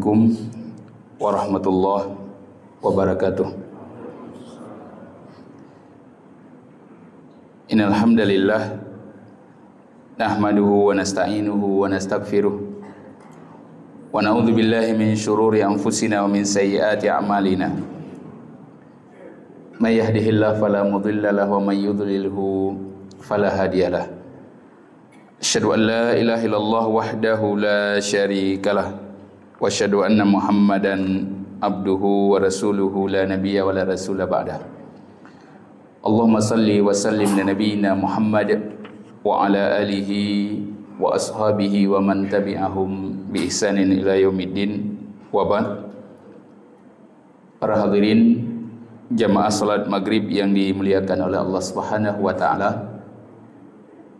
Assalamualaikum warahmatullahi wabarakatuh. Innal hamdalillah nahmaduhu wa nasta'inuhu wa nastaghfiruh wa na'udzu billahi min syururi anfusina wa min sayyiati a'malina. May yahdihillahu fala mudilla lahu wa may yudlilhu fala hadiyalah. Asyhadu an la ilaha illallah wahdahu la syarikalah wa asyhadu anna Muhammadan abduhu wa rasuluhu la nabiyya wa la rasula ba'dah. Allahumma salli wa sallim ala nabiyyina Muhammad wa ala alihi wa ashabihi wa man tabi'ahum bi ihsanin ila yaumiddin wa ba'd. Para hadirin jamaah salat maghrib yang dimuliakan oleh Allah Subhanahu wa taala,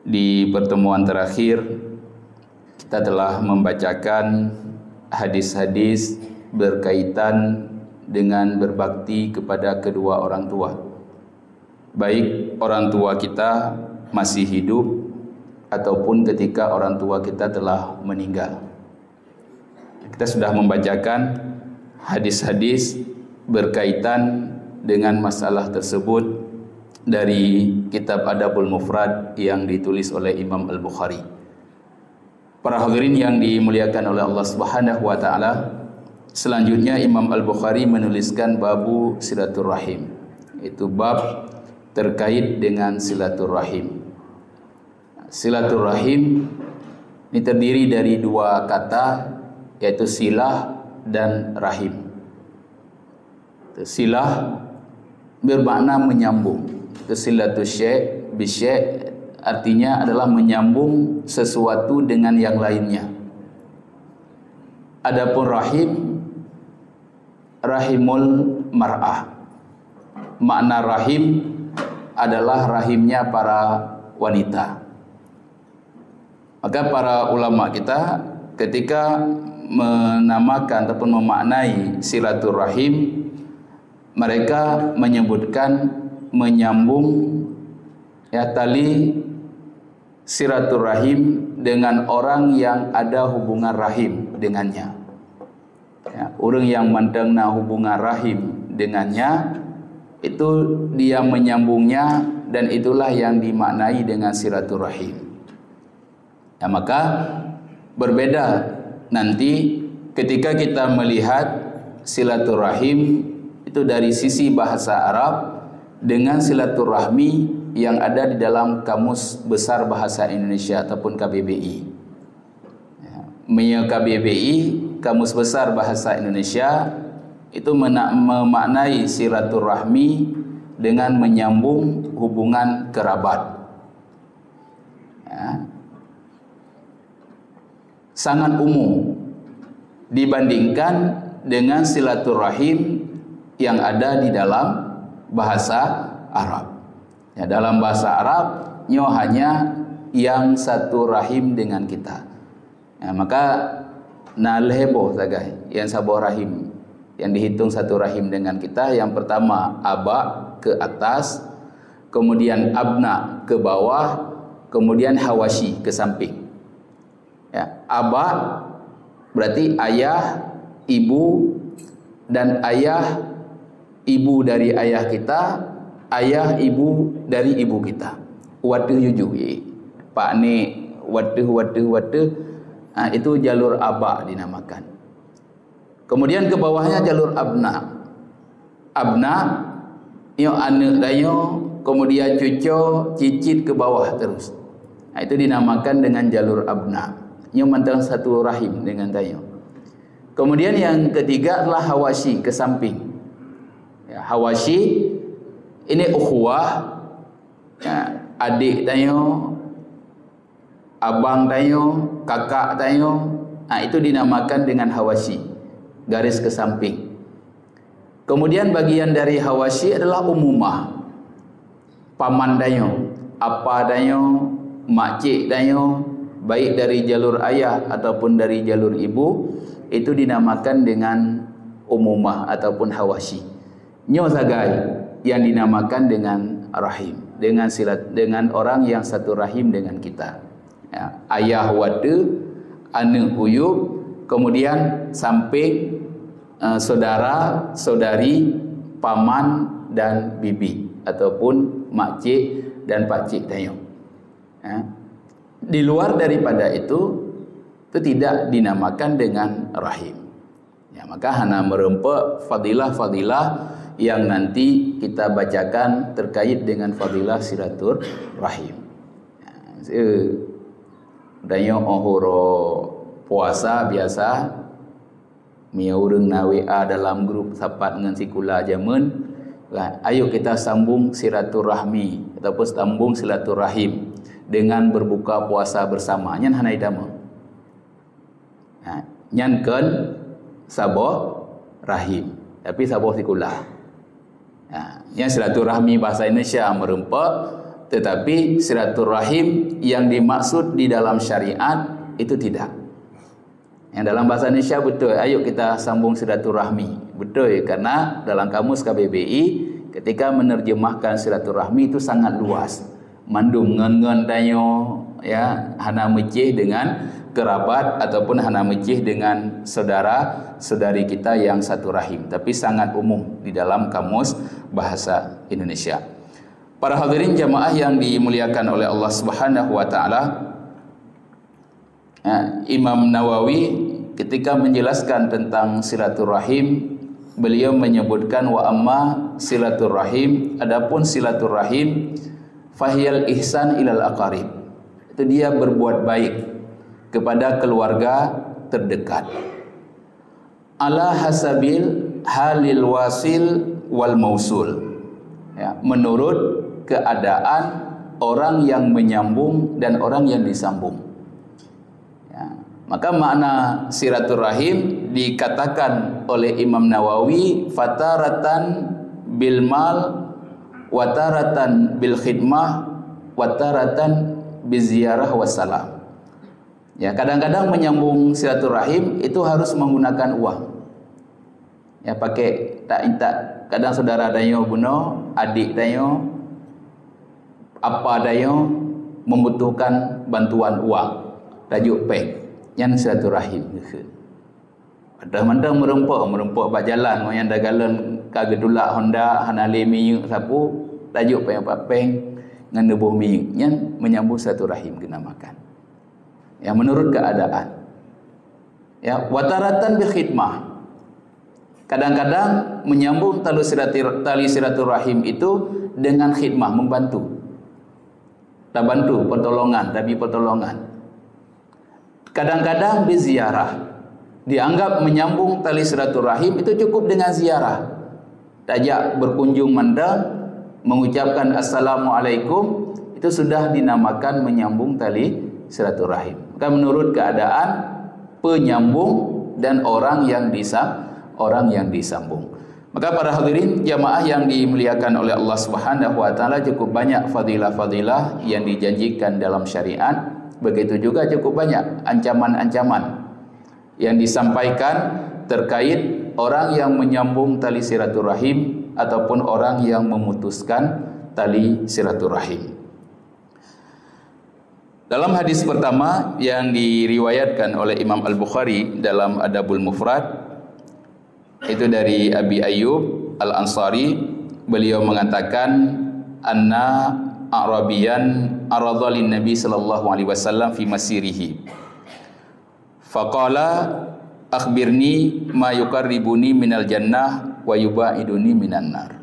di pertemuan terakhir kita telah membacakan hadis-hadis berkaitan dengan berbakti kepada kedua orang tua, baik orang tua kita masih hidup ataupun ketika orang tua kita telah meninggal. Kita sudah membacakan hadis-hadis berkaitan dengan masalah tersebut dari kitab Adabul Mufrad yang ditulis oleh Imam Al-Bukhari. Para hadirin yang dimuliakan oleh Allah Subhanahu wa taala, selanjutnya Imam Al-Bukhari menuliskan babu silaturahim. Itu bab terkait dengan silaturahim. Silaturahim ini terdiri dari dua kata, yaitu silah dan rahim. Silah bermakna menyambung. Silatu syai' bi syai' artinya adalah menyambung sesuatu dengan yang lainnya. Adapun rahim, rahimul mar'ah. Makna rahim adalah rahimnya para wanita. Maka para ulama kita ketika menamakan ataupun memaknai silaturahim, mereka menyebutkan menyambung tali silaturahim dengan orang yang ada hubungan rahim dengannya. Orang yang mendengna hubungan rahim dengannya, itu dia menyambungnya, dan itulah yang dimaknai dengan silaturahim. Maka berbeda nanti ketika kita melihat silaturahim itu dari sisi bahasa Arab dengan silaturahmi yang ada di dalam Kamus Besar Bahasa Indonesia ataupun KBBI. KBBI, Kamus Besar Bahasa Indonesia, itu memaknai silaturahmi dengan menyambung hubungan kerabat. Sangat umum dibandingkan dengan silaturahim yang ada di dalam bahasa Arab. Dalam bahasa Arab hanya yang satu rahim dengan kita. Maka nalhebo sagai yang sabo rahim, yang dihitung satu rahim dengan kita. Yang pertama aba ke atas, kemudian abna ke bawah, kemudian hawashi ke samping. Aba berarti ayah, ibu, dan ayah ibu dari ayah kita, ayah ibu dari ibu kita. Watuh yuju pak ni watuh itu jalur aba dinamakan. Kemudian ke bawahnya jalur abna. Abna yo anak dayo, kemudian cucu, cicit ke bawah terus. Itu dinamakan dengan jalur abna. Yo mantang satu rahim dengan dayo. Kemudian yang ketiga adalah hawashi ke samping. Hawashi ini ukhuwah, adik tayo, abang tayo, kakak tayo. Itu dinamakan dengan hawashi, garis ke samping. Kemudian bagian dari hawashi adalah umumah, paman tayo, apa tayo, makcik tayo, baik dari jalur ayah ataupun dari jalur ibu, itu dinamakan dengan umumah ataupun hawashi. Nyo sagai yang dinamakan dengan rahim, dengan orang yang satu rahim dengan kita. Ayah wade, ane uyub, kemudian samping, saudara, saudari, paman dan bibi ataupun makcik dan pakcik tayong. Di luar daripada itu tidak dinamakan dengan rahim. Ya, maka hana merempak fadilah-fadilah yang nanti kita bacakan terkait dengan fadilah silaturahim. Danyo ohoro puasa biasa miaureng na WA dalam grup sapat dengan sikula jaman. Ayo kita sambung silaturahmi ataupun sambung silaturahim dengan berbuka puasa bersama. Nyan hanai dama. Nyan kan saboh rahim tapi saboh sikula. Yang silaturahmi bahasa Indonesia merempak, tetapi silaturahim yang dimaksud di dalam syariat itu tidak. Yang dalam bahasa Indonesia betul, ayo kita sambung silaturahmi. Betul, karena dalam kamus KBBI ketika menerjemahkan silaturahmi itu sangat luas. Mandum ngen-ngen danyo, ya, hana mecih dengan kerabat ataupun hana mecih dengan saudara-saudari kita yang satu rahim, tapi sangat umum di dalam kamus bahasa Indonesia. Para hadirin jamaah yang dimuliakan oleh Allah Subhanahu wa taala, Imam Nawawi ketika menjelaskan tentang silaturahim, beliau menyebutkan wa amma silaturahim, adapun silaturahim fahiyal ihsan ilal aqarib. Itu dia berbuat baik kepada keluarga terdekat. Ala hasabil halil wasil wal mausul. Ya, menurut keadaan orang yang menyambung dan orang yang disambung. Ya, maka makna silaturahim dikatakan oleh Imam Nawawi fataratan bil mal, wataratan bil khidmah, wataratan biziarah wassalam. Ya, kadang-kadang menyambung silaturahim itu harus menggunakan uang. Ya, pakai tak kadang saudara dayo buno, adik dayo, apa dayo membutuhkan bantuan uang, tajuk peng, yang silaturahim. Ada mandang merempak bak jalan, yang dah galon kagedulak Honda hanale miyu sapu, tajuk peng apa peng ngan nebuh miyu, yang menyambung silaturahim dinamakan. Ya, menurut keadaan. Ya, wataratan bil khidmah. Kadang-kadang menyambung tali silaturahim itu dengan khidmah, membantu. Tak bantu pertolongan, tapi pertolongan. Kadang-kadang biziarah. Dianggap menyambung tali silaturahim itu cukup dengan ziarah. Tajak berkunjung mandang, mengucapkan assalamualaikum, itu sudah dinamakan menyambung tali silaturahim. Maka menurut keadaan penyambung dan orang yang disambung. Maka para hadirin jamaah yang dimuliakan oleh Allah Subhanahu wa taala, cukup banyak fadilah-fadilah yang dijanjikan dalam syariat. Begitu juga cukup banyak ancaman-ancaman yang disampaikan terkait orang yang menyambung tali silaturahim ataupun orang yang memutuskan tali silaturahim. Dalam hadis pertama yang diriwayatkan oleh Imam Al-Bukhari dalam Adabul Mufrad, itu dari Abi Ayyub Al-Ansari, beliau mengatakan anna Arabiyan aradha lin Nabi sallallahu alaihi wasallam fi masirihi. Faqala akhbirni ma yuqarribuni minal jannah wa yubaiduni minan nar.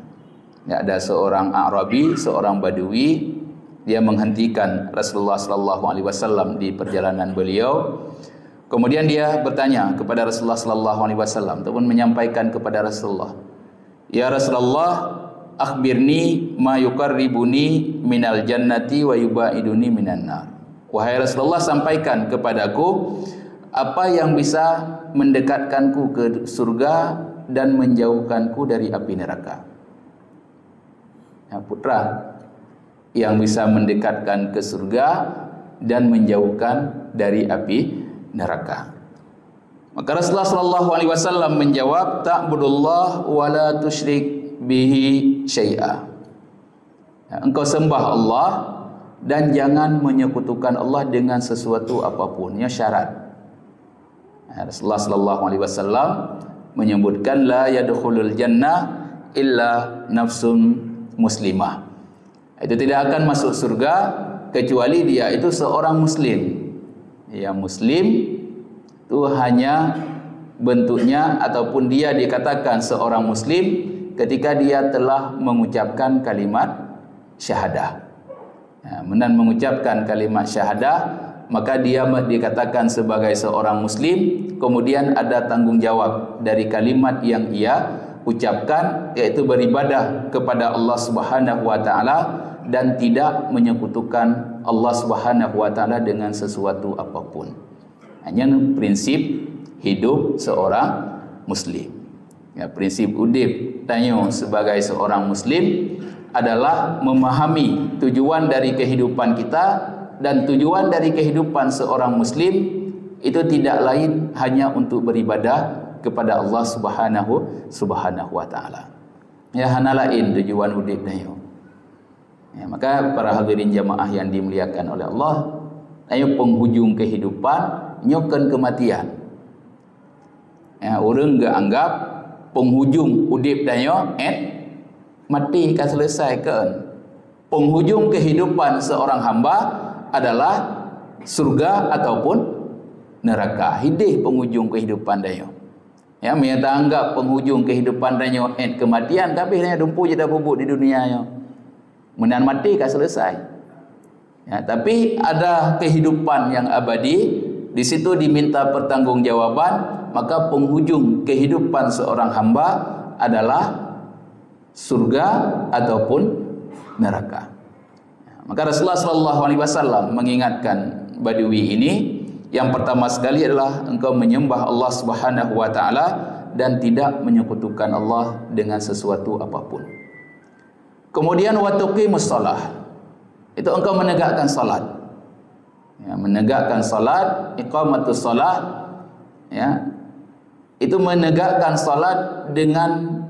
Ya, ada seorang Arabi, seorang Badui, dia menghentikan Rasulullah sallallahu alaihi wasallam di perjalanan beliau. Kemudian dia bertanya kepada Rasulullah sallallahu alaihi wasallam ataupun menyampaikan kepada Rasulullah, "Ya Rasulullah, akhbirni ma yuqarribuni minal jannati wa yubaiduni minan nar." Wahai Rasulullah, sampaikan kepadaku apa yang bisa mendekatkanku ke surga dan menjauhkanku dari api neraka. Ya, putra yang bisa mendekatkan ke surga dan menjauhkan dari api neraka. Maka Rasulullah sallallahu alaihi wasallam menjawab, ta'budullah wa la tusyrik bihi syai'a. Ya, engkau sembah Allah dan jangan menyekutukan Allah dengan sesuatu apapun. Ini syarat. Rasulullah sallallahu alaihi wasallam menyebutkan la yadkhulul jannah illa nafsun muslimah. Itu tidak akan masuk surga kecuali dia itu seorang muslim. Ya, muslim itu hanya bentuknya ataupun dia dikatakan seorang muslim ketika dia telah mengucapkan kalimat syahadah. Ya, dan mengucapkan kalimat syahadah, maka dia dikatakan sebagai seorang muslim. Kemudian ada tanggung jawab dari kalimat yang ia ucapkan, yaitu beribadah kepada Allah Subhanahu wa taala dan tidak menyekutukan Allah Subhanahu wa taala dengan sesuatu apapun. Hanya prinsip hidup seorang muslim. Ya, prinsip udip tanyo sebagai seorang muslim adalah memahami tujuan dari kehidupan kita, dan tujuan dari kehidupan seorang muslim itu tidak lain hanya untuk beribadah kepada Allah Subhanahu wa taala. Ya, hana lain tujuan udip tanyo. Ya, maka para hadirin jamaah yang dimuliakan oleh Allah, ayo penghujung kehidupan nyokan kematian. Ya, orang enggak anggap penghujung udip danyo mati kan selesai kan. Penghujung kehidupan seorang hamba adalah surga ataupun neraka. Hidih penghujung kehidupan danyo. Ya, mereka anggap penghujung kehidupan danyo kematian, tapi hanya dumpu je dah bubuk di dunia yo. Menan mati kan selesai. Ya, tapi ada kehidupan yang abadi, di situ diminta pertanggungjawaban, maka penghujung kehidupan seorang hamba adalah surga ataupun neraka. Ya, maka Rasulullah sallallahu alaihi wasallam mengingatkan Badui ini, yang pertama sekali adalah engkau menyembah Allah Subhanahu wa taala dan tidak menyekutukan Allah dengan sesuatu apapun. Kemudian wa tuqimus shalah. Itu engkau menegakkan salat. Ya, menegakkan salat, iqamatus shalah, ya. Itu menegakkan salat dengan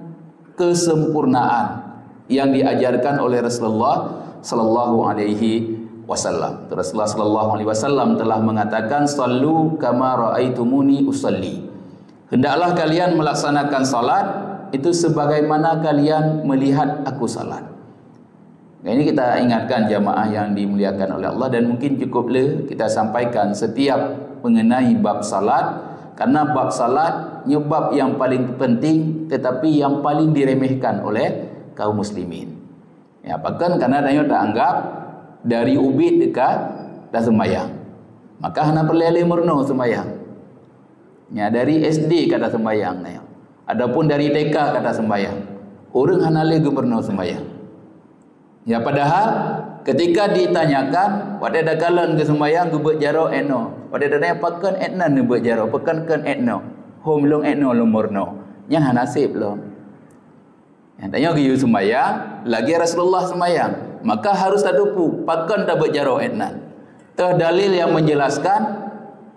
kesempurnaan yang diajarkan oleh Rasulullah sallallahu alaihi wasallam. Rasulullah sallallahu alaihi wasallam telah mengatakan, "Shallu kama raaitumuni usalli." Hendaklah kalian melaksanakan salat itu sebagaimana kalian melihat aku salat. Nah, ini kita ingatkan jamaah yang dimuliakan oleh Allah, dan mungkin cukuplah kita sampaikan setiap mengenai bab salat, karena bab salat bab yang paling penting tetapi yang paling diremehkan oleh kaum muslimin. Ya, bahkan karena dia tak anggap dari ubid dekat dah sembahyang. Maka hana perlele murno sembahyang. Ya, dari SD kata sembahyang nah. Adapun dari TK kata sembahyang. Orang hana le gubernur sembahyang. Ya, padahal ketika ditanyakan pada ada kalan ke sembahyang ke buat jaro eno. Pada ada pakan etna ne buat jaro, pakan kan etno. Hom long etno lumurno. Yang hanasib lo. Yang tanya ke sembahyang, lagi Rasulullah sembahyang, maka harus adupu pakan tak buat jaro etna. Teh dalil yang menjelaskan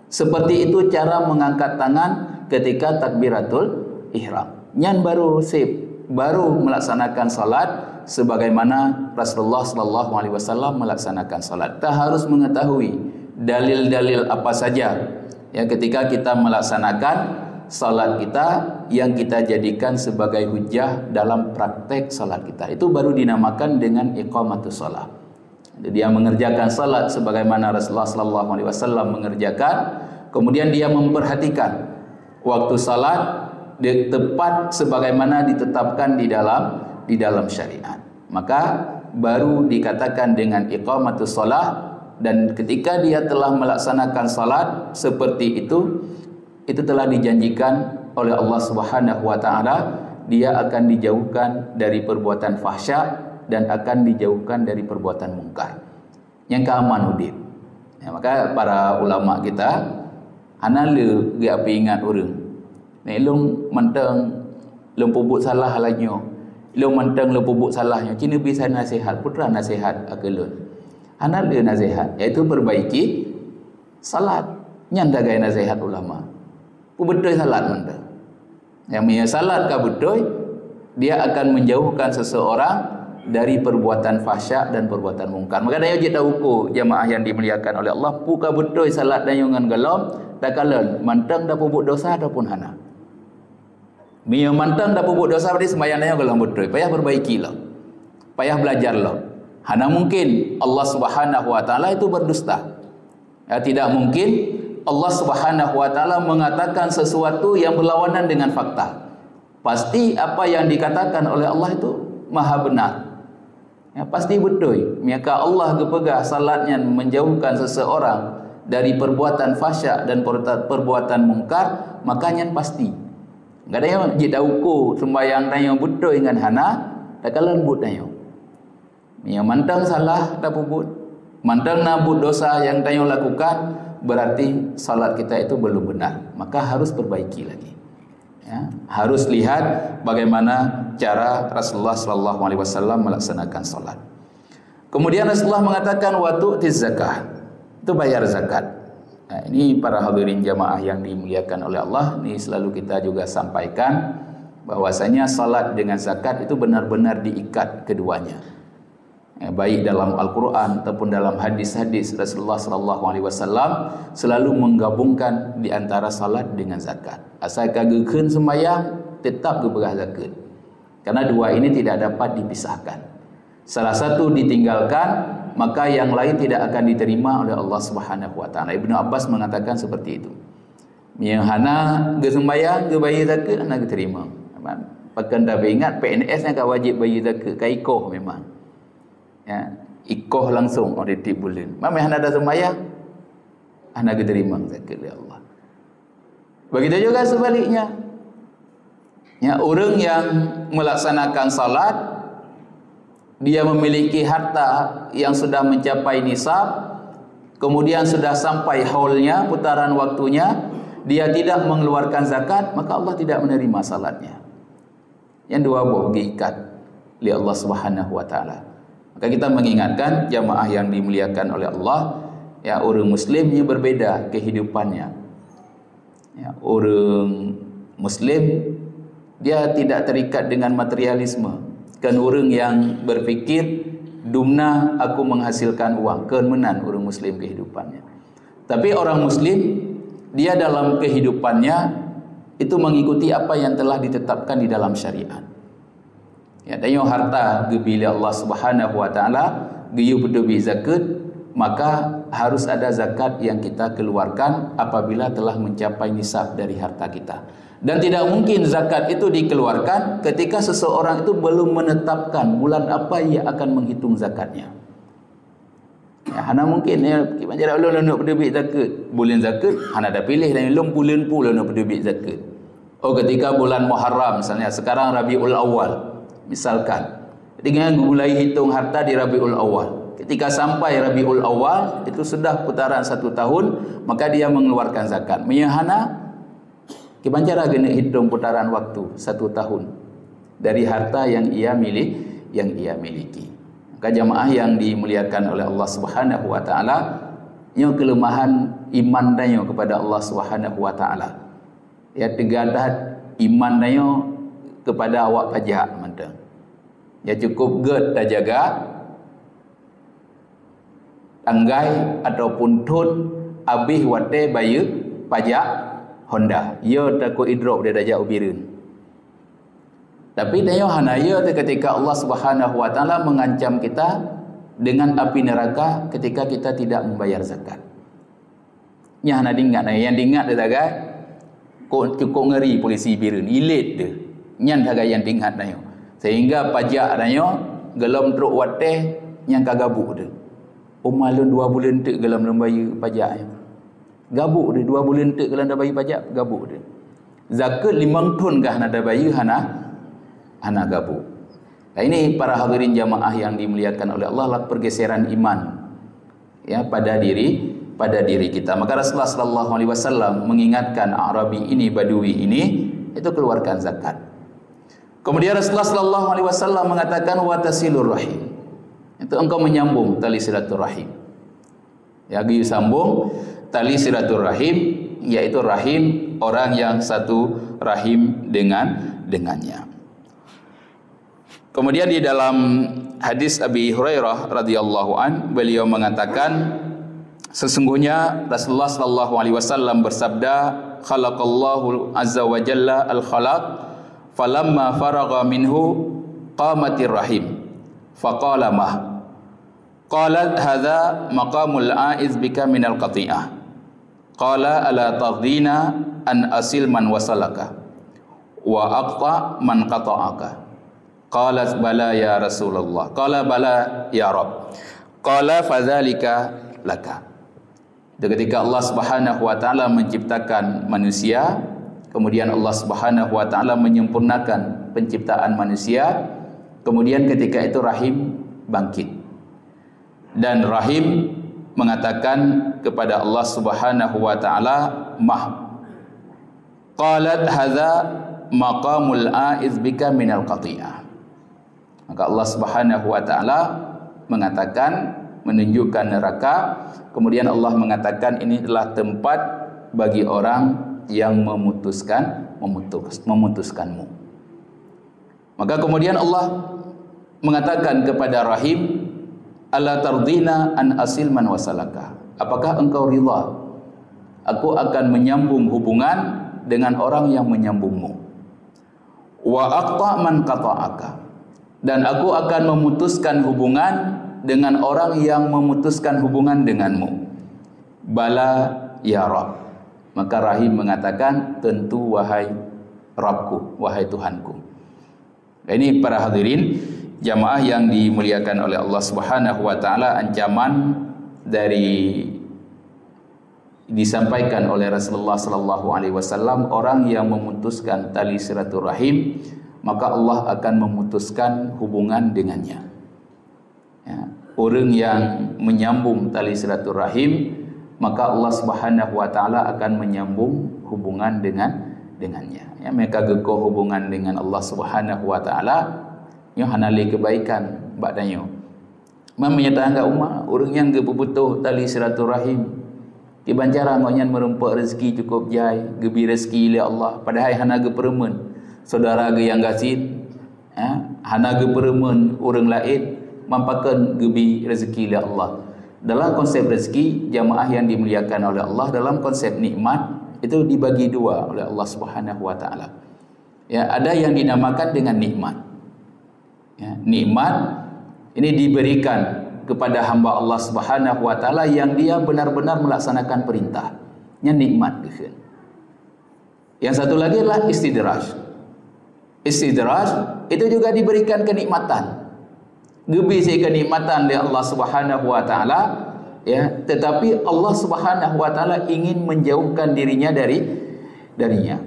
seperti itu cara mengangkat tangan ketika takbiratul ihram. Nyan baru sip, baru melaksanakan salat sebagaimana Rasulullah sallallahu alaihi wasallam melaksanakan salat. Kita harus mengetahui dalil-dalil apa saja ya ketika kita melaksanakan salat kita yang kita jadikan sebagai hujjah dalam praktek salat kita. Itu baru dinamakan dengan iqamatus shalah. Dia mengerjakan salat sebagaimana Rasulullah sallallahu alaihi wasallam mengerjakan, kemudian dia memperhatikan waktu salat tepat sebagaimana ditetapkan di dalam syariat. Maka baru dikatakan dengan iqamatus shalah, dan ketika dia telah melaksanakan salat seperti itu telah dijanjikan oleh Allah Subhanahu wa taala, dia akan dijauhkan dari perbuatan fahsya dan akan dijauhkan dari perbuatan mungkar. Yang keaman udip. Ya, maka para ulama kita anale ge api ingat urang. Nek long menteng long pubuk salah halanyo. Long menteng long pubuk salahnya. Cina bisa nasihat, putra nasihat akelun. Anale nasihat iaitu perbaiki salat. Nyanda gaya nasihat ulama. Betul salat menteng. Yang punya salat ka betul, dia akan menjauhkan seseorang dari perbuatan fahsyak dan perbuatan mungkar. Maka dayo kita ukur jamaah yang dimuliakan oleh Allah, puka betul salat dayo ngan galom, tak kalan mantang dah pubuk dosa ataupun hana. Mia mantang dah pubuk dosa berarti sembahyang dayo galom betul. Payah perbaikilah. Payah belajarlah. Hana mungkin Allah Subhanahu wa taala itu berdusta. Ya, tidak mungkin Allah Subhanahu wa taala mengatakan sesuatu yang berlawanan dengan fakta. Pasti apa yang dikatakan oleh Allah itu maha benar. Ya, pasti betul. Maka Allah kepegah salatnya menjauhkan seseorang dari perbuatan fahsyak dan perbuatan mungkar, makanya pasti. Enggak ada yang jeda ukur sembahyang tanya betul dengan hana, tak kalan but tanya. Yang mantang salah tak puput, mantang nabut dosa yang tanya lakukan, berarti salat kita itu belum benar. Maka harus perbaiki lagi. Ya, harus lihat bagaimana cara Rasulullah SAW melaksanakan salat. Kemudian Rasulullah mengatakan waktu zakah, itu bayar zakat. Nah, ini para hadirin jamaah yang dimuliakan oleh Allah, ini selalu kita juga sampaikan bahwasanya salat dengan zakat itu benar-benar diikat keduanya. Ya, baik dalam Al-Quran ataupun dalam hadis-hadis Rasulullah SAW selalu menggabungkan di antara salat dengan zakat. Asal kagekeun sembahyang tetap geberah zakat. Karena dua ini tidak dapat dipisahkan. Salah satu ditinggalkan, maka yang lain tidak akan diterima oleh Allah Subhanahu wa taala. Ibnu Abbas mengatakan seperti itu. Yang hana ge sembahyang ge bayar zakat hana diterima. Pakan dah ingat PNS yang wajib bayar zakat, kaikoh memang. Ya, ikoh langsung oleh tiap bulan. Mamai hana dah sembahyang hana diterima zakat oleh Allah. Begitu juga sebaliknya. Ya, orang yang melaksanakan salat, dia memiliki harta yang sudah mencapai nisab, kemudian sudah sampai haulnya, putaran waktunya, dia tidak mengeluarkan zakat, maka Allah tidak menerima salatnya. Yang dua boh diikat oleh Allah Subhanahu wa taala. Maka kita mengingatkan jamaah yang dimuliakan oleh Allah, ya, orang muslimnya berbeda kehidupannya. Ya, orang muslim dia tidak terikat dengan materialisme. Kan orang yang berfikir dumna aku menghasilkan uang, kemenan orang muslim kehidupannya. Tapi orang muslim dia dalam kehidupannya itu mengikuti apa yang telah ditetapkan di dalam syariat. Ya, dan harta gebila Allah Subhanahu wa taala giyu bedubi zakat, maka harus ada zakat yang kita keluarkan apabila telah mencapai nisab dari harta kita. Dan tidak mungkin zakat itu dikeluarkan ketika seseorang itu belum menetapkan bulan apa ia akan menghitung zakatnya. Ya, hana mungkin ya kita ulun nak berdebit zakat, bulan zakat hana dah pilih dan ulun bulan pula nak berdebit zakat. Oh, ketika bulan Muharram misalnya, sekarang Rabiul Awal misalkan. Dengan mulai hitung harta di Rabiul Awal. Ketika sampai Rabiul Awal itu sudah putaran 1 tahun, maka dia mengeluarkan zakat. Menyahana gimana cara kena hitung putaran waktu 1 tahun dari harta yang ia miliki. Maka jamaah yang dimuliakan oleh Allah Subhanahu wa taala, nya kelemahan iman danyo kepada Allah Subhanahu wa taala. Ya, tegadah iman danyo kepada awak pajak mantang. Ya, cukup ged dah jaga tanggai ataupun tun abih wate bayu pajak Honda. Ya takut idrop dia dajak ubirin. Tapi dia hanaya ketika Allah Subhanahu wa taala mengancam kita dengan api neraka ketika kita tidak membayar zakat. Nya hana dingat yang dingat dia dagai cukup ngeri polisi birin ilit dia. Nyan dagai yang dingat nayo. Sehingga pajak nayo gelom truk wate yang kagabuk dia. Umalun 2 bulan tek gelom bayar pajaknya. Gabuk dia 2 bulan tek gelom dah bayar pajak, gabuk dia. Zakat 5 ton kah nak dah bayar hana gabuk. Nah, ini para hadirin jamaah yang dimuliakan oleh Allah, pergeseran iman ya pada diri kita. Maka Rasulullah sallallahu alaihi wasallam mengingatkan Arabi ini, Badui ini, itu keluarkan zakat. Kemudian Rasulullah sallallahu alaihi wasallam mengatakan wa tasilur rahim. Itu engkau menyambung tali silaturahim. Ya, giyu sambung tali silaturahim, yaitu rahim orang yang satu rahim dengannya. Kemudian di dalam hadis Abi Hurairah radhiyallahu an, beliau mengatakan sesungguhnya Rasulullah sallallahu alaihi wasallam bersabda, khalaqallahu azza wa jalla al-khalaq falamma faragha minhu qamatir rahim faqala ma qalat hadza maqamul aiz bika minal qati'ah qala ala tardina an asil man wasalaka wa aqta man qata'aka qalat bala ya Rasulullah qala bala ya Rabb qala fadzalika laka. Ketika Allah Subhanahu wa taala menciptakan manusia, kemudian Allah Subhanahu wa taala menyempurnakan penciptaan manusia, kemudian ketika itu rahim bangkit. Dan rahim mengatakan kepada Allah Subhanahu wa taala, "Mah." Qalat hadza maqamul aiz bika minal qati'ah. Maka Allah Subhanahu wa taala mengatakan, menunjukkan neraka, kemudian Allah mengatakan ini adalah tempat bagi orang yang memutuskanmu. Maka kemudian Allah mengatakan kepada rahim, ala tardina an asil man wasalaka. Apakah engkau ridha aku akan menyambung hubungan dengan orang yang menyambungmu? Wa aqta man qata'aka. Dan aku akan memutuskan hubungan dengan orang yang memutuskan hubungan denganmu. Bala ya Rabb. Maka rahim mengatakan, tentu wahai Rabbku, wahai Tuhanku. Ini para hadirin jamaah yang dimuliakan oleh Allah Subhanahu wa taala, ancaman dari disampaikan oleh Rasulullah sallallahu alaihi wasallam, orang yang memutuskan tali silaturahim, maka Allah akan memutuskan hubungan dengannya. Ya, orang yang menyambung tali silaturahim, maka Allah Subhanahu wa taala akan menyambung hubungan dengannya. Ya, mereka gekoh hubungan dengan Allah Subhanahu wa taala, nya hanali kebaikan badanya. Menyatakan ke umat orang yang gebutuh tali silaturahim, di bancara ngonyan merempak rezeki cukup jai, gebi rezeki oleh Allah, padahal hana ge peremen saudara ge yang gasin, hana ge peremen orang lain mampakan gebi rezeki oleh Allah. Dalam konsep rezeki jamaah yang dimuliakan oleh Allah, dalam konsep nikmat itu dibagi dua oleh Allah Subhanahu wa taala. Ya, ada yang dinamakan dengan nikmat. Ya, nikmat ini diberikan kepada hamba Allah Subhanahu wa taala yang dia benar-benar melaksanakan perintahnya, nikmat gitu. Yang satu lagi adalah istidraj. Istidraj itu juga diberikan kenikmatan. Gebi si kenikmatan oleh Allah Subhanahu wa taala, ya, tetapi Allah Subhanahu wa taala ingin menjauhkan dirinya darinya.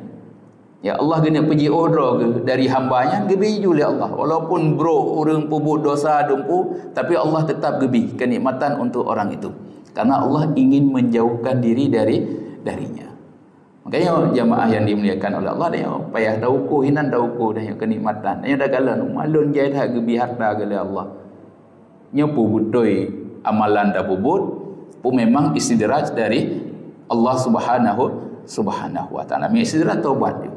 Ya, Allah kena pergi order dari hambanya, gebi oleh Allah. Walaupun orang pubut dosa dumpu, tapi Allah tetap gebi kenikmatan untuk orang itu. Karena Allah ingin menjauhkan diri darinya. Makanya jamaah yang dimuliakan oleh Allah, dia payah dauku hinan dauku dah kenikmatan. Dia dah galan malun jai dah gebi harta gale Allah. Nya pubutoi amalan dah pubut, pu memang istidraj dari Allah Subhanahu wa taala. Mi istidraj taubat dia.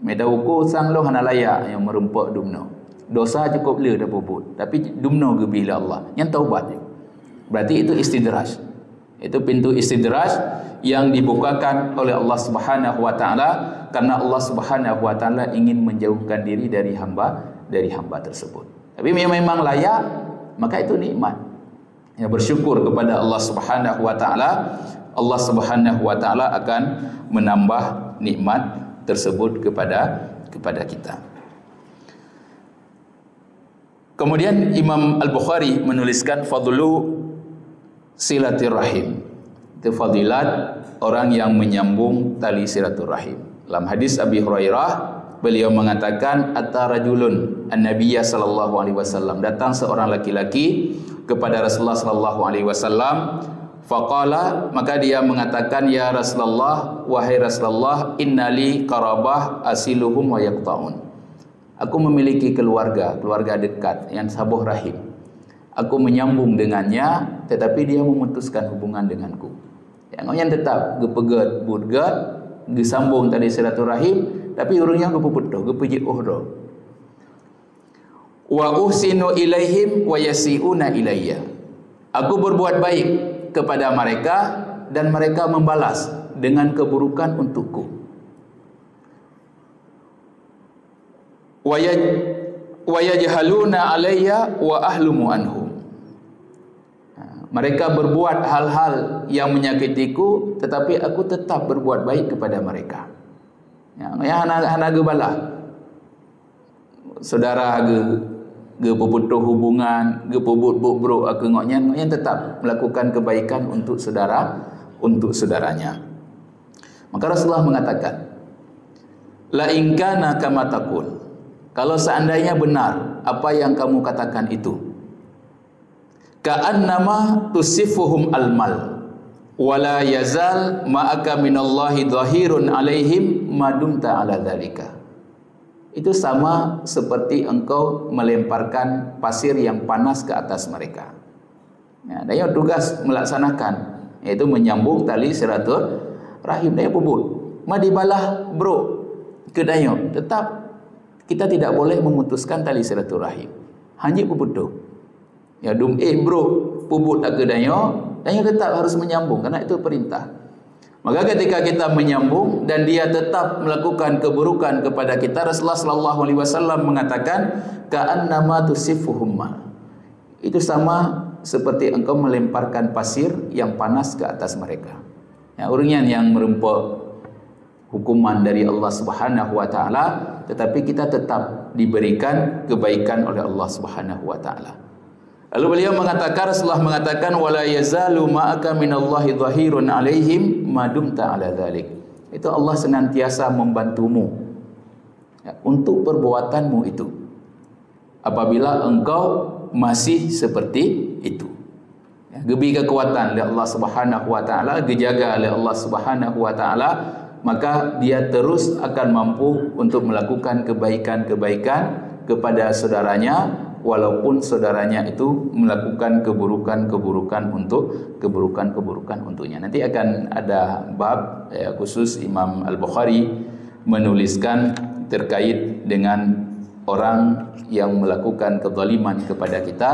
Mi dauku sang lo hana layak yang merempak dumno. Dosa cukup le dah pubut, tapi dumno gebi la Allah. Yang taubat dia. Berarti itu istidraj. Itu pintu istidraj yang dibukakan oleh Allah Subhanahu wa taala karena Allah Subhanahu wa taala ingin menjauhkan diri dari hamba tersebut. Tapi memang layak, maka itu nikmat. Ya, bersyukur kepada Allah Subhanahu wa taala, Allah Subhanahu wa taala akan menambah nikmat tersebut kepada kita. Kemudian Imam Al-Bukhari menuliskan fadlu silaturahim. Itu fadilat orang yang menyambung tali silaturahim. Dalam hadis Abi Hurairah, beliau mengatakan atarajulun an-nabiyya sallallahu alaihi wasallam, datang seorang laki-laki kepada Rasulullah sallallahu alaihi wasallam, faqala, maka dia mengatakan, ya Rasulullah, wahai Rasulullah, innali qarabah asiluhum wa yaqta'un. Aku memiliki keluarga dekat yang sabuh rahim. Aku menyambung dengannya, tetapi dia memutuskan hubungan denganku. Yang tetap gepegat budgat, disambung tadi silaturahim, tapi urangnya gepuputuh, gepuji uhdo. wa uhsinu ilaihim wa yasi'una ilayya. Aku berbuat baik kepada mereka dan mereka membalas dengan keburukan untukku. Wa yajhaluna alayya wa ahlumu anhum. Mereka berbuat hal-hal yang menyakitiku, tetapi aku tetap berbuat baik kepada mereka. Ya, hana gebalah. Saudara ge puputuh hubungan, ge pubut-buk aku ngoknya tetap melakukan kebaikan untuk saudaranya. Maka Rasulullah mengatakan, la in kana kama taqul. Kalau seandainya benar apa yang kamu katakan itu, ka'annama tusifuhum almal wala yazal ma'aka minallahi dhahirun alaihim madumta ala dzalika. Itu sama seperti engkau melemparkan pasir yang panas ke atas mereka. Ya, daya tugas melaksanakan, yaitu menyambung tali silaturahim. Daya pubut madibalah bro kedayo, tetap kita tidak boleh memutuskan tali silaturahim. Hanya puputuh. Ya bro, pubut tak kedayo, dan tetap harus menyambung karena itu perintah. Maka ketika kita menyambung dan dia tetap melakukan keburukan kepada kita, Rasulullah sallallahu alaihi wasallam mengatakan ka'annama tusifuhum. Itu sama seperti engkau melemparkan pasir yang panas ke atas mereka. Ya, orang yang merempok hukuman dari Allah Subhanahu wa taala, tetapi kita tetap diberikan kebaikan oleh Allah Subhanahu wa taala. Lalu beliau mengatakan, Rasulullah mengatakan, wala yazalu ma'aka minallahi dhahirun alaihim madumta ala dzalik. Itu Allah senantiasa membantumu ya, untuk perbuatanmu itu apabila engkau masih seperti itu. Ya, gebi kekuatan oleh Allah Subhanahu wa taala, dijaga oleh Allah Subhanahu wa taala, maka dia terus akan mampu untuk melakukan kebaikan-kebaikan kepada saudaranya, walaupun saudaranya itu melakukan keburukan-keburukan untuknya. Nanti akan ada bab khusus Imam Al-Bukhari menuliskan terkait dengan orang yang melakukan kezaliman kepada kita,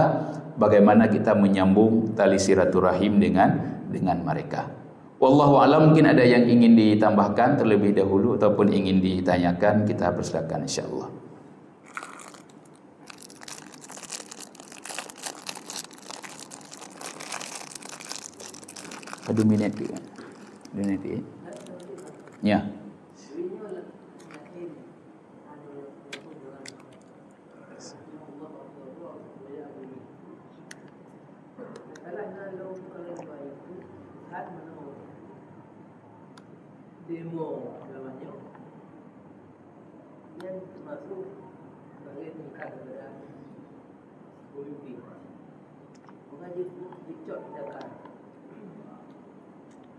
bagaimana kita menyambung tali silaturahim dengan mereka. Wallahu a'lam. Mungkin ada yang ingin ditambahkan terlebih dahulu ataupun ingin ditanyakan, kita persilakan insyaallah. Ada minit dia. Ya. Demo namanya yang termasuk sebagai tingkat kepada politik. Mengaji dicot dakan.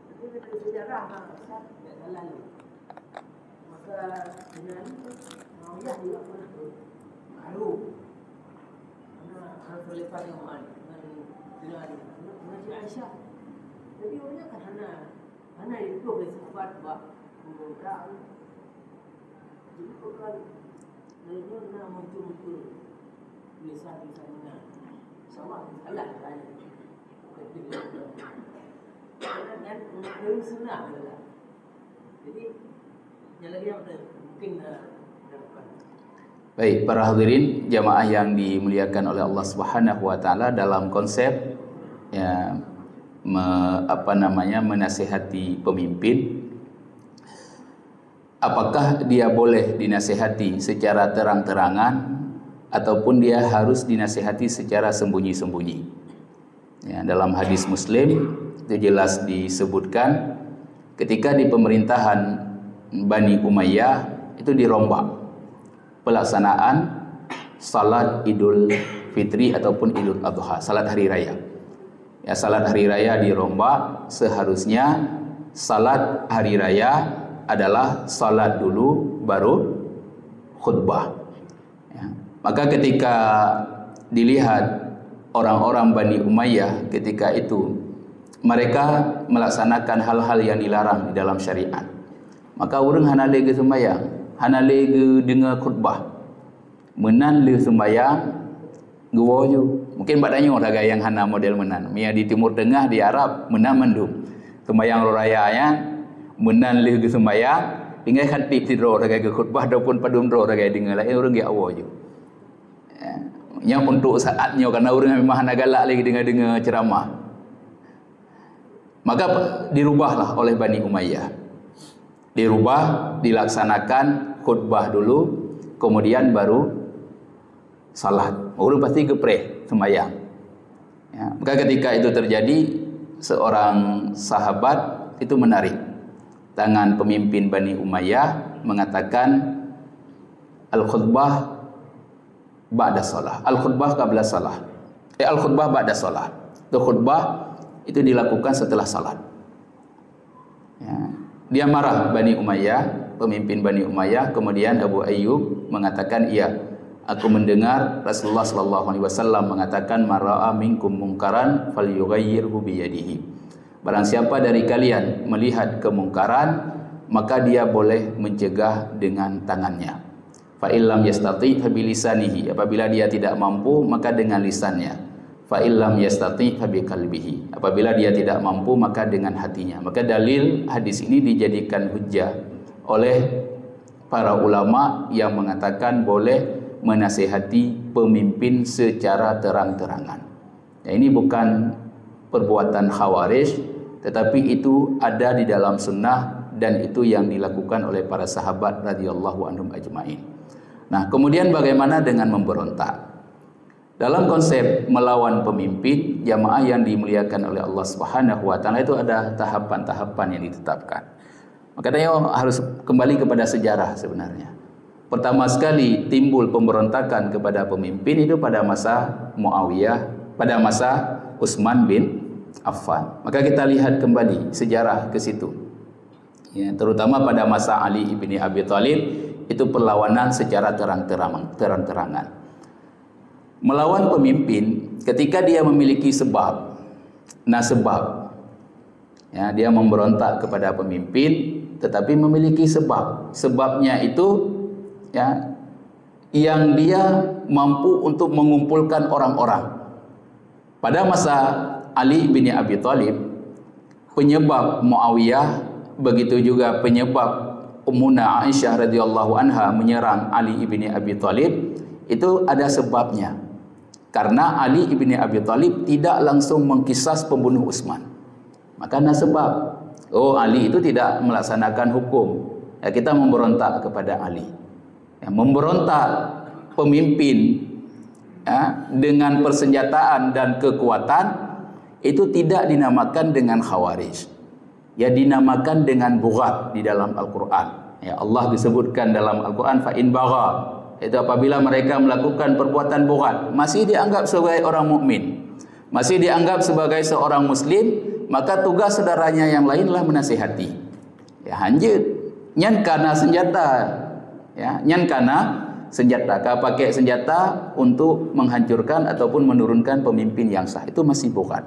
Jadi dari sejarah Ustaz tidak lalu. Maka dengan Muawiyah juga pernah baru karena khalifah yang dengan Aisyah. Jadi orangnya kan hana itu bersifat bah memudahkan. Jadi bukan mereka nak muncul tulisan-tulisannya sama salah kan. Dan menurut sunnah adalah. Jadi yang lagi yang mungkin dapat. Baik, para hadirin jamaah yang dimuliakan oleh Allah Subhanahu wa taala, dalam konsep ya menasihati pemimpin, apakah dia boleh dinasihati secara terang-terangan ataupun dia harus dinasihati secara sembunyi-sembunyi. Ya, dalam hadis Muslim itu jelas disebutkan ketika di pemerintahan Bani Umayyah itu dirombak pelaksanaan salat Idul Fitri ataupun Idul Adha, salat hari raya. Ya, salat hari raya dirombak. Seharusnya salat hari raya adalah salat dulu baru khutbah. Ya. Maka ketika dilihat orang-orang Bani Umayyah ketika itu mereka melaksanakan hal-hal yang dilarang di dalam syariat, maka orang hanale ke sembahyang, hanale ke dengar khutbah, menan le sembahyang, Gua ju. Mungkin badanya orang yang hana model menan. Mia di Timur Tengah, di Arab, menan mendum. Sembayang rayanya, menan lih ke sembayang, tinggal khatib tidro ragai ke khutbah ataupun padum ro ragai dengar lain orang dia awal ju. Yang untuk saatnya karena orang memang hana galak lagi dengar ceramah. Maka dirubahlah oleh Bani Umayyah. Dirubah, dilaksanakan khutbah dulu, kemudian baru salat. Orang pasti gepreh sembahyang. Ya, maka ketika itu terjadi, seorang sahabat itu menarik tangan pemimpin Bani Umayyah mengatakan al-khutbah ba'da salah. Al-khutbah qabla salah. Al-khutbah ba'da salah. Itu khutbah itu dilakukan setelah salat. Ya. Dia marah Bani Umayyah, pemimpin Bani Umayyah. Kemudian Abu Ayyub mengatakan, iya, aku mendengar Rasulullah sallallahu alaihi wasallam mengatakan, mara'a minkum mungkaran falyughayyirhu biyadihi. Barang siapa dari kalian melihat kemungkaran, maka dia boleh mencegah dengan tangannya. Fa illam yastati fa bilisanihi. Apabila dia tidak mampu, maka dengan lisannya. Fa illam yastati fa biqalbihi. Apabila dia tidak mampu, maka dengan hatinya. Maka dalil hadis ini dijadikan hujjah oleh para ulama yang mengatakan boleh menasihati pemimpin secara terang-terangan. Ya, ini bukan perbuatan khawarij, tetapi itu ada di dalam sunnah dan itu yang dilakukan oleh para sahabat radhiyallahu anhum ajmain. Nah, kemudian bagaimana dengan memberontak? Dalam konsep melawan pemimpin, jamaah yang dimuliakan oleh Allah Subhanahu wa taala itu ada tahapan-tahapan yang ditetapkan. Makanya harus kembali kepada sejarah sebenarnya. Pertama sekali timbul pemberontakan kepada pemimpin itu pada masa Muawiyah, pada masa Utsman bin Affan. Maka kita lihat kembali sejarah ke situ. Ya, terutama pada masa Ali ibni Abi Thalib itu perlawanan secara terang-terangan. Melawan pemimpin ketika dia memiliki sebab. Nah, sebab. Ya, dia memberontak kepada pemimpin tetapi memiliki sebab. Sebabnya itu ya, yang dia mampu untuk mengumpulkan orang-orang. Pada masa Ali bin Abi Thalib, penyebab Muawiyah, begitu juga penyebab Ummuna Aisyah radhiyallahu anha menyerang Ali bin Abi Thalib, itu ada sebabnya. Karena Ali bin Abi Thalib tidak langsung mengkisas pembunuh Utsman. Maka ada sebab. Oh, Ali itu tidak melaksanakan hukum. Ya, kita memberontak kepada Ali. Ya, memberontak pemimpin ya, dengan persenjataan dan kekuatan itu tidak dinamakan dengan khawarij. Ya, dinamakan dengan bughat di dalam Al-Quran. Ya, Allah disebutkan dalam Al-Quran fa in bagha. Itu apabila mereka melakukan perbuatan bughat, masih dianggap sebagai orang mukmin, masih dianggap sebagai seorang muslim, maka tugas saudaranya yang lainlah menasihati. Ya, hanjut nyan kana senjata. Ya, nyan kana senjata, ka pakai senjata untuk menghancurkan ataupun menurunkan pemimpin yang sah, itu masih bughat.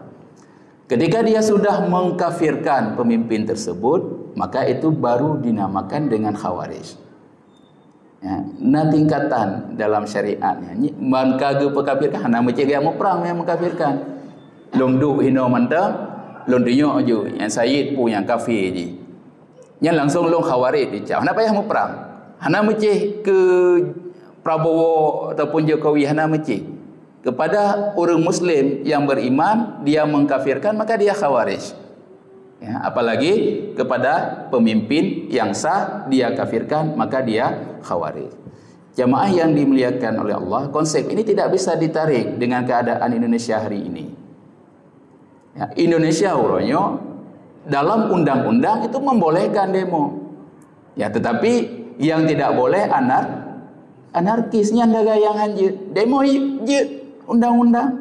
Ketika dia sudah mengkafirkan pemimpin tersebut, maka itu baru dinamakan dengan khawarij. Ya, nah tingkatan dalam syariatnya man kage pekafirkan hana macam dia mau perang yang mengkafirkan. Lom du hino mantang, lom dinyo ju yang Sayyid pu yang kafir je. Yang langsung lom khawarij dicau. Hana payah mau perang. Hana macam ke Prabowo ataupun Jokowi, hana macam kepada orang muslim yang beriman dia mengkafirkan, maka dia khawarij. Ya, apalagi kepada pemimpin yang sah dia kafirkan, maka dia khawarij. Jamaah yang dimuliakan oleh Allah, konsep ini tidak bisa ditarik dengan keadaan Indonesia hari ini. Ya, Indonesia uronyo dalam undang-undang itu membolehkan demo. Ya, tetapi yang tidak boleh anarkisnya ndaga yang hanjut. Demo je undang-undang.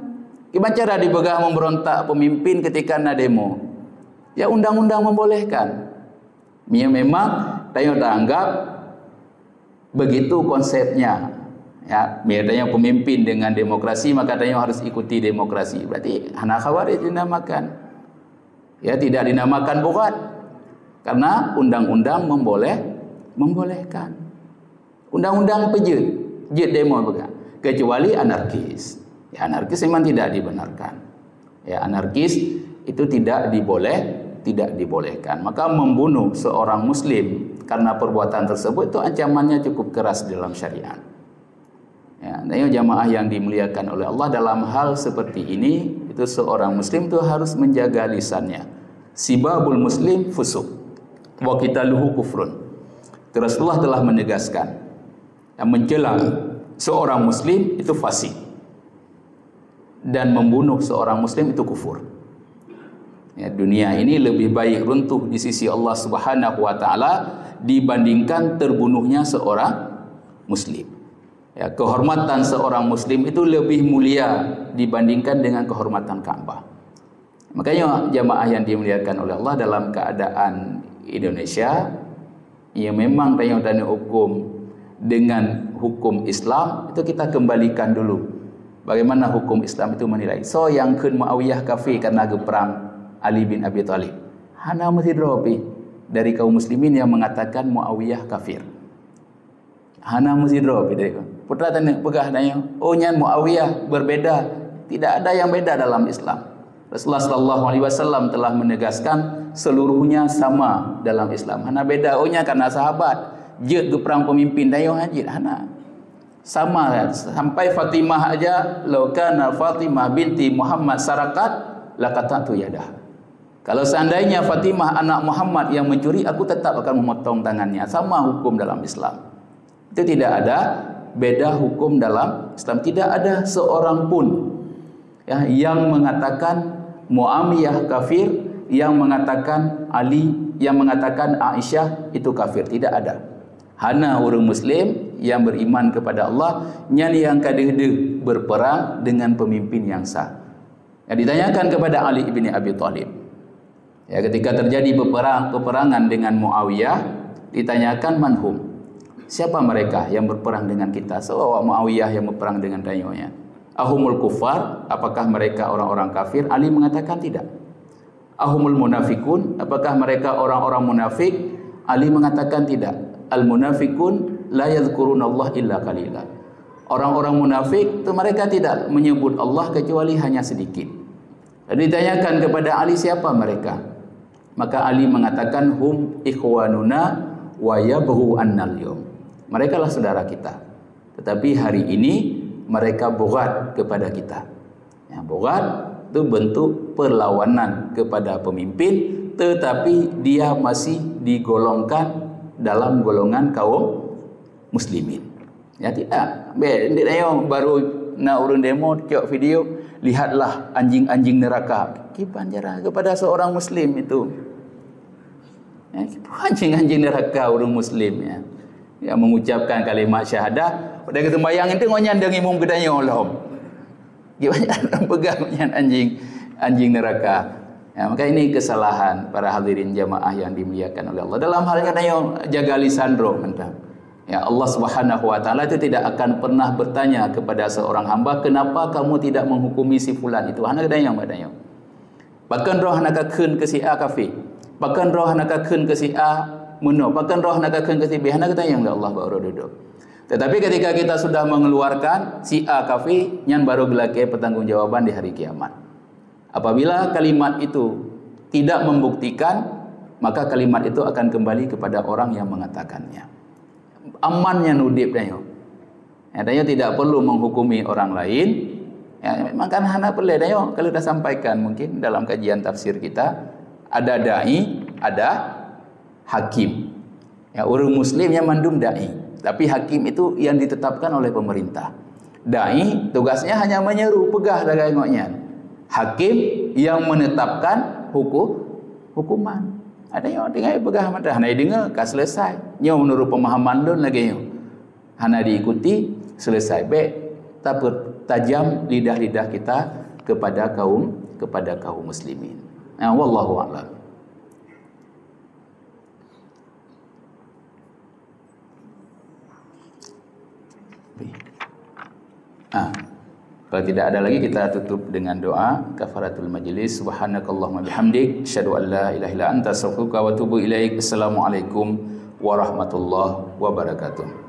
Gimana cara dibegah memberontak pemimpin ketika na demo? Ya, undang-undang membolehkan. Ya, memang tanya anggap begitu konsepnya. Ya, biasanya pemimpin dengan demokrasi, maka tanya harus ikuti demokrasi. Berarti hana khawarij dinamakan. Ya, tidak dinamakan bughat. Karena undang-undang membolehkan. Undang-undang pejut, jet demo juga. Kecuali anarkis. Ya, anarkis memang tidak dibenarkan. Ya, anarkis itu tidak dibolehkan. Maka membunuh seorang muslim karena perbuatan tersebut itu ancamannya cukup keras dalam syariat. Ya, dan jamaah yang dimuliakan oleh Allah, dalam hal seperti ini itu seorang muslim itu harus menjaga lisannya. Sibabul muslim fusuk wa qitaluhu kufrun. Rasulullah telah menegaskan yang mencela seorang muslim itu fasik dan membunuh seorang muslim itu kufur. Ya, dunia ini lebih baik runtuh di sisi Allah Subhanahu wa taala dibandingkan terbunuhnya seorang muslim. Ya, kehormatan seorang muslim itu lebih mulia dibandingkan dengan kehormatan Ka'bah. Makanya jamaah yang dimuliakan oleh Allah, dalam keadaan Indonesia yang memang tanya hukum dengan hukum Islam, itu kita kembalikan dulu bagaimana hukum Islam itu menilai. So yang kun Muawiyah kafir karena perang Ali bin Abi Thalib. Hana mesti dari kaum muslimin yang mengatakan Muawiyah kafir. Hana mesti dari putra tanya pegah nanya, oh nyan Muawiyah berbeda. Tidak ada yang beda dalam Islam. Rasulullah sallallahu alaihi wasallam telah menegaskan seluruhnya sama dalam Islam. Hana beda ohnya karena sahabat. Je ke perang pemimpin dayung hajid hana. Sama sampai Fatimah aja, laukana Fatimah binti Muhammad sarakat laqatatu yadah. Kalau seandainya Fatimah anak Muhammad yang mencuri, aku tetap akan memotong tangannya. Sama hukum dalam Islam. Itu tidak ada beda hukum dalam Islam. Tidak ada seorang pun ya, yang mengatakan Muawiyah kafir, yang mengatakan Ali, yang mengatakan Aisyah itu kafir. Tidak ada. Hana orang muslim yang beriman kepada Allah nyanyi yang kadeh berperang dengan pemimpin yang sah. Yang ditanyakan kepada Ali bin Abi Thalib. Ya, ketika terjadi peperangan dengan Muawiyah, ditanyakan manhum. Siapa mereka yang berperang dengan kita? So Muawiyah yang berperang dengan dayonya. Ahumul kufar, apakah mereka orang-orang kafir? Ali mengatakan tidak. Ahumul munafikun, apakah mereka orang-orang munafik? Ali mengatakan tidak. Al-munafikun la yadhkurunallah illa qalila. Orang-orang munafik itu mereka tidak menyebut Allah kecuali hanya sedikit. Lalu ditanyakan kepada Ali siapa mereka? Maka Ali mengatakan hum ikhwanuna wa yabghu annal yawm. Mereka lah saudara kita. Tetapi hari ini mereka bughat kepada kita. Ya, bughat itu bentuk perlawanan kepada pemimpin, tetapi dia masih digolongkan dalam golongan kaum muslimin. Ya tidak. Baru nak urun demo tengok video, lihatlah anjing-anjing neraka. Kipanjara kepada seorang muslim itu. Ya, anjing-anjing neraka orang muslim ya. Yang mengucapkan kalimat syahadah, pada ketembayang itu ngonyandang imum gedanya Allah. Gimana pegang anjing neraka. Ya, maka ini kesalahan para hadirin jamaah yang dimuliakan oleh Allah. Dalam halnya jaga lisan roh mentang. Ya, Allah Subhanahu wa taala itu tidak akan pernah bertanya kepada seorang hamba, kenapa kamu tidak menghukumi si fulan itu? Hana gedayang badayang. Bahkan roh hana keun ke si A kafir. Bahkan roh hana keun ke si A muno. Bahkan roh hana keun ke si B. Hana gedayang Allah baru duduk. Tetapi ketika kita sudah mengeluarkan si A kafir, nyan baru gelake pertanggungjawaban di hari kiamat. Apabila kalimat itu tidak membuktikan, maka kalimat itu akan kembali kepada orang yang mengatakannya. Amannya nudib dayo. Ya, dayo tidak perlu menghukumi orang lain. Ya, memang kan hana perlu dayo kalau dah sampaikan mungkin dalam kajian tafsir kita ada dai, ada hakim. Ya, orang muslim yang mandum dai, tapi hakim itu yang ditetapkan oleh pemerintah. Dai tugasnya hanya menyeru, pegah dagai ngoknya. Hakim yang menetapkan hukuman. Ada yang dengar pegah mata, hana dengar kan selesai. Nyo menurut pemahaman lun lagi nyo. Hana diikuti selesai. Baik, tajam lidah-lidah kita kepada kaum muslimin. Nah, wallahu a'lam. Kalau tidak ada lagi, kita tutup dengan doa kafaratul majlis. Subhanakallahumma bihamdik, asyhadu an la ilaha illa anta, astaghfiruka wa atubu ilaik. Assalamualaikum warahmatullahi wabarakatuh.